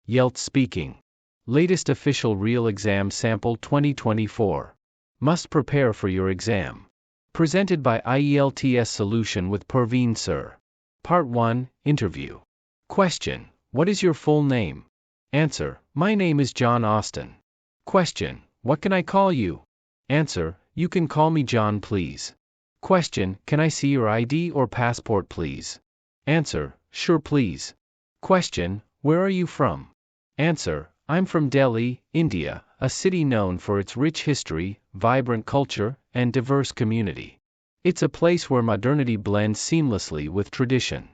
IELTS Speaking Latest Official Real Exam Sample 2024. Must prepare for your exam. Presented by IELTS Solution with Parveen Sir. Part 1, Interview. Question: What is your full name? Answer: My name is John Austin. Question: What can I call you? Answer: You can call me John, please. Question: Can I see your ID or passport, please? Answer: Sure, please. Question: Where are you from? Answer: I'm from Delhi, India, a city known for its rich history, vibrant culture, and diverse community. It's a place where modernity blends seamlessly with tradition.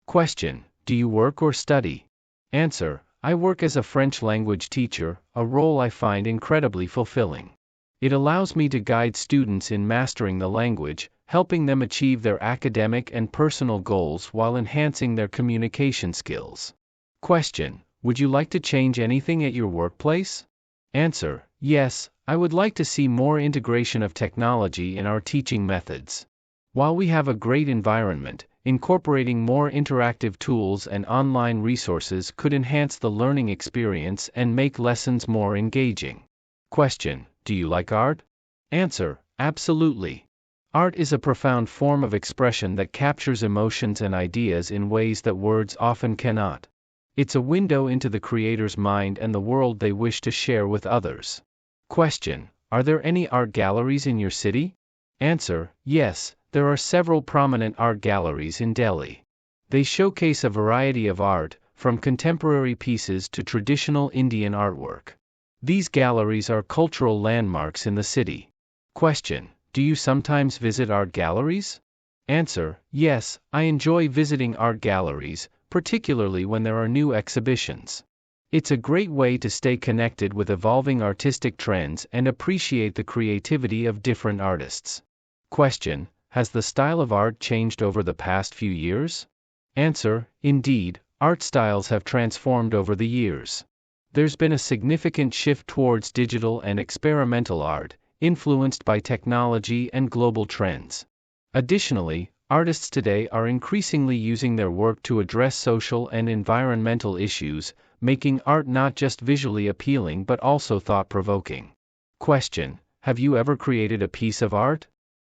Question: Do you work or study? Answer: I work as a French language teacher, a role I find incredibly fulfilling. It allows me to guide students in mastering the language, helping them achieve their academic and personal goals while enhancing their communication skills. Question: Would you like to change anything at your workplace? Answer: Yes, I would like to see more integration of technology in our teaching methods. While we have a great environment, incorporating more interactive tools and online resources could enhance the learning experience and make lessons more engaging. Question: Do you like art? Answer: Absolutely. Art is a profound form of expression that captures emotions and ideas in ways that words often cannot. It's a window into the creator's mind and the world they wish to share with others. Question: Are there any art galleries in your city? Answer: Yes, there are several prominent art galleries in Delhi. They showcase a variety of art, from contemporary pieces to traditional Indian artwork. These galleries are cultural landmarks in the city. Question: Do you sometimes visit art galleries? Answer: Yes, I enjoy visiting art galleries, particularly when there are new exhibitions. It's a great way to stay connected with evolving artistic trends and appreciate the creativity of different artists. Question: Has the style of art changed over the past few years? Answer: Indeed, art styles have transformed over the years. There's been a significant shift towards digital and experimental art, influenced by technology and global trends. Additionally, artists today are increasingly using their work to address social and environmental issues, making art not just visually appealing but also thought-provoking. Question: Have you ever created a piece of art?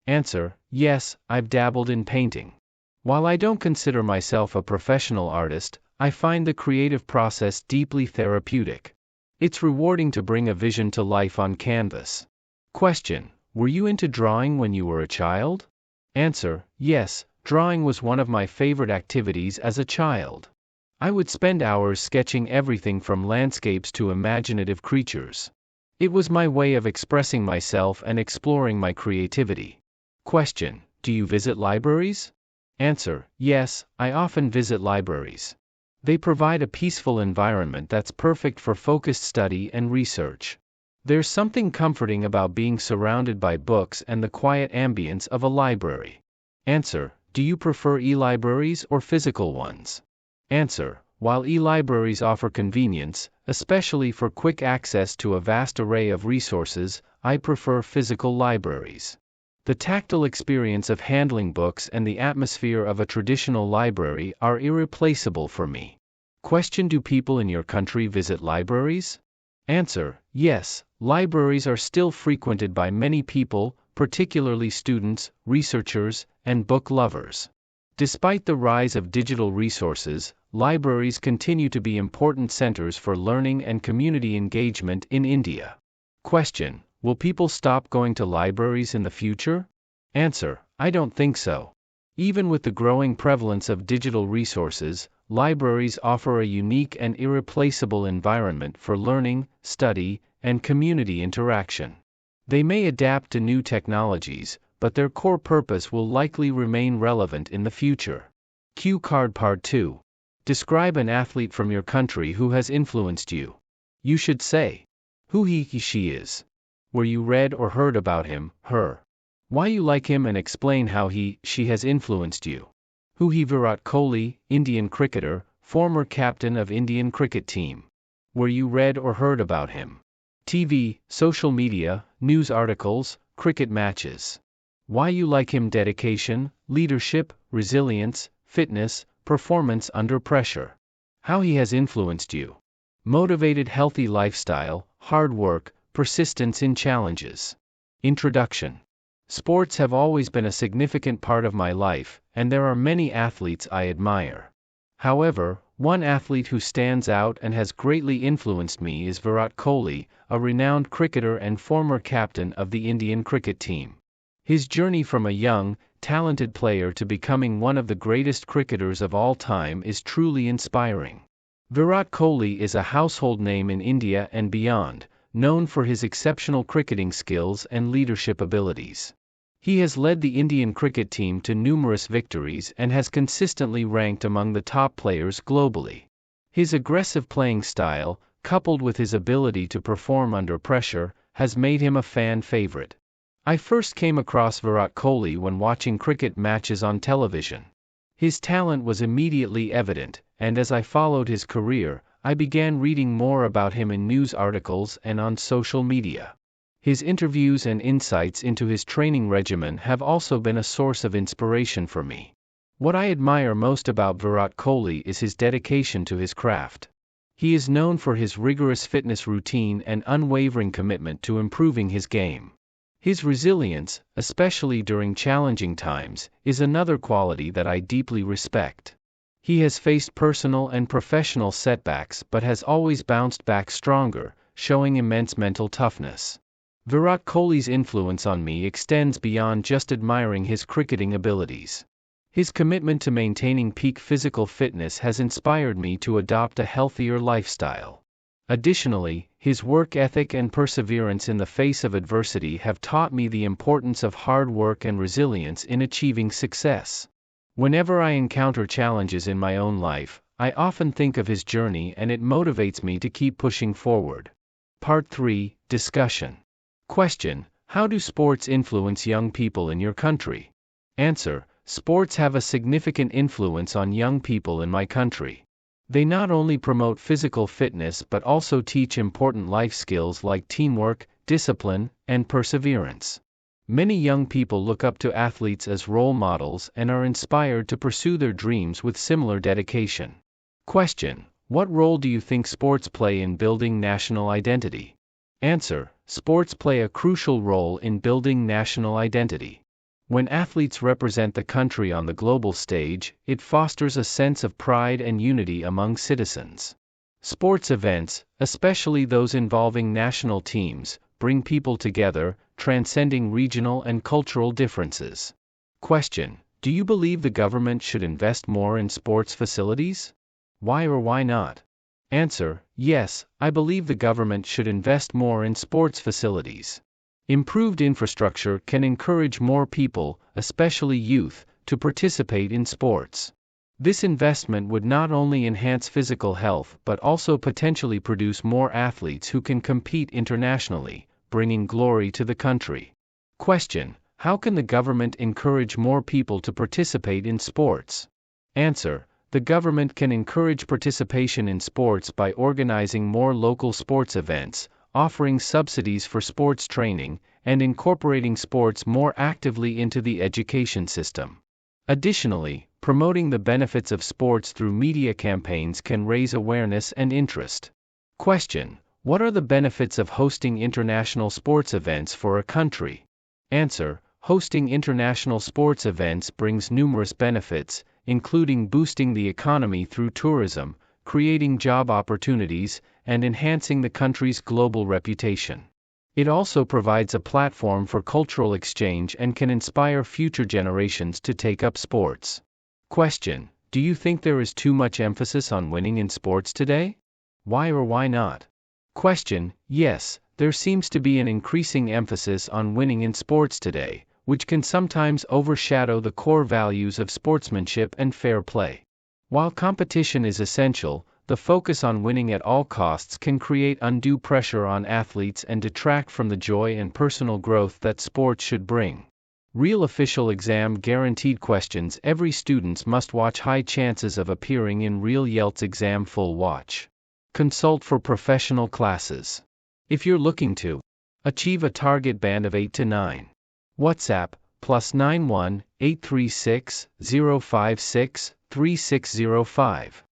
Answer: Yes, I've dabbled in painting. While I don't consider myself a professional artist, I find the creative process deeply therapeutic. It's rewarding to bring a vision to life on canvas. Question: Were you into drawing when you were a child? Answer: Yes, drawing was one of my favorite activities as a child. I would spend hours sketching everything from landscapes to imaginative creatures. It was my way of expressing myself and exploring my creativity. Question: Do you visit libraries? Answer: Yes, I often visit libraries. They provide a peaceful environment that's perfect for focused study and research. There's something comforting about being surrounded by books and the quiet ambience of a library. Answer: Do you prefer e-libraries or physical ones? Answer: While e-libraries offer convenience, especially for quick access to a vast array of resources, I prefer physical libraries. The tactile experience of handling books and the atmosphere of a traditional library are irreplaceable for me. Question: Do people in your country visit libraries? Answer: Yes, libraries are still frequented by many people, particularly students, researchers, and book lovers. Despite the rise of digital resources, libraries continue to be important centers for learning and community engagement in India. Question: Will people stop going to libraries in the future? Answer: I don't think so. Even with the growing prevalence of digital resources, libraries offer a unique and irreplaceable environment for learning, study, and community interaction. They may adapt to new technologies, but their core purpose will likely remain relevant in the future. Cue card Part 2. Describe an athlete from your country who has influenced you. You should say who she is, where you read or heard about him, her, why you like him, and explain how she has influenced you. Who Virat Kohli, Indian cricketer, former captain of Indian cricket team. Where you read or heard about him. TV, social media, news articles, cricket matches. Why you like him: dedication, leadership, resilience, fitness, performance under pressure. How he has influenced you. Motivated healthy lifestyle, hard work, persistence in challenges. Introduction. Sports have always been a significant part of my life, and there are many athletes I admire. However, one athlete who stands out and has greatly influenced me is Virat Kohli, a renowned cricketer and former captain of the Indian cricket team. His journey from a young, talented player to becoming one of the greatest cricketers of all time is truly inspiring. Virat Kohli is a household name in India and beyond, known for his exceptional cricketing skills and leadership abilities. He has led the Indian cricket team to numerous victories and has consistently ranked among the top players globally. His aggressive playing style, coupled with his ability to perform under pressure, has made him a fan favorite. I first came across Virat Kohli when watching cricket matches on television. His talent was immediately evident, and as I followed his career, I began reading more about him in news articles and on social media. His interviews and insights into his training regimen have also been a source of inspiration for me. What I admire most about Virat Kohli is his dedication to his craft. He is known for his rigorous fitness routine and unwavering commitment to improving his game. His resilience, especially during challenging times, is another quality that I deeply respect. He has faced personal and professional setbacks but has always bounced back stronger, showing immense mental toughness. Virat Kohli's influence on me extends beyond just admiring his cricketing abilities. His commitment to maintaining peak physical fitness has inspired me to adopt a healthier lifestyle. Additionally, his work ethic and perseverance in the face of adversity have taught me the importance of hard work and resilience in achieving success. Whenever I encounter challenges in my own life, I often think of his journey and it motivates me to keep pushing forward. Part 3, Discussion. Question: how do sports influence young people in your country? Answer: sports have a significant influence on young people in my country. They not only promote physical fitness but also teach important life skills like teamwork, discipline, and perseverance. Many young people look up to athletes as role models and are inspired to pursue their dreams with similar dedication. Question: what role do you think sports play in building national identity? Answer: sports play a crucial role in building national identity. When athletes represent the country on the global stage, it fosters a sense of pride and unity among citizens. Sports events, especially those involving national teams, bring people together, transcending regional and cultural differences. Question: do you believe the government should invest more in sports facilities? Why or why not? Answer: yes, I believe the government should invest more in sports facilities. Improved infrastructure can encourage more people, especially youth, to participate in sports. This investment would not only enhance physical health but also potentially produce more athletes who can compete internationally, bringing glory to the country. Question: how can the government encourage more people to participate in sports? Answer: the government can encourage participation in sports by organizing more local sports events, offering subsidies for sports training, and incorporating sports more actively into the education system. Additionally, promoting the benefits of sports through media campaigns can raise awareness and interest. Question: what are the benefits of hosting international sports events for a country? Answer: hosting international sports events brings numerous benefits, including boosting the economy through tourism, creating job opportunities, and enhancing the country's global reputation. It also provides a platform for cultural exchange and can inspire future generations to take up sports. Question: do you think there is too much emphasis on winning in sports today? Why or why not? Question: yes, there seems to be an increasing emphasis on winning in sports today, which can sometimes overshadow the core values of sportsmanship and fair play. While competition is essential, the focus on winning at all costs can create undue pressure on athletes and detract from the joy and personal growth that sports should bring. Real official exam guaranteed questions. Every student must watch high chances of appearing in real IELTS exam full watch. Consult for professional classes. If you're looking to achieve a target band of 8 to 9. WhatsApp, +91 836 056 3605.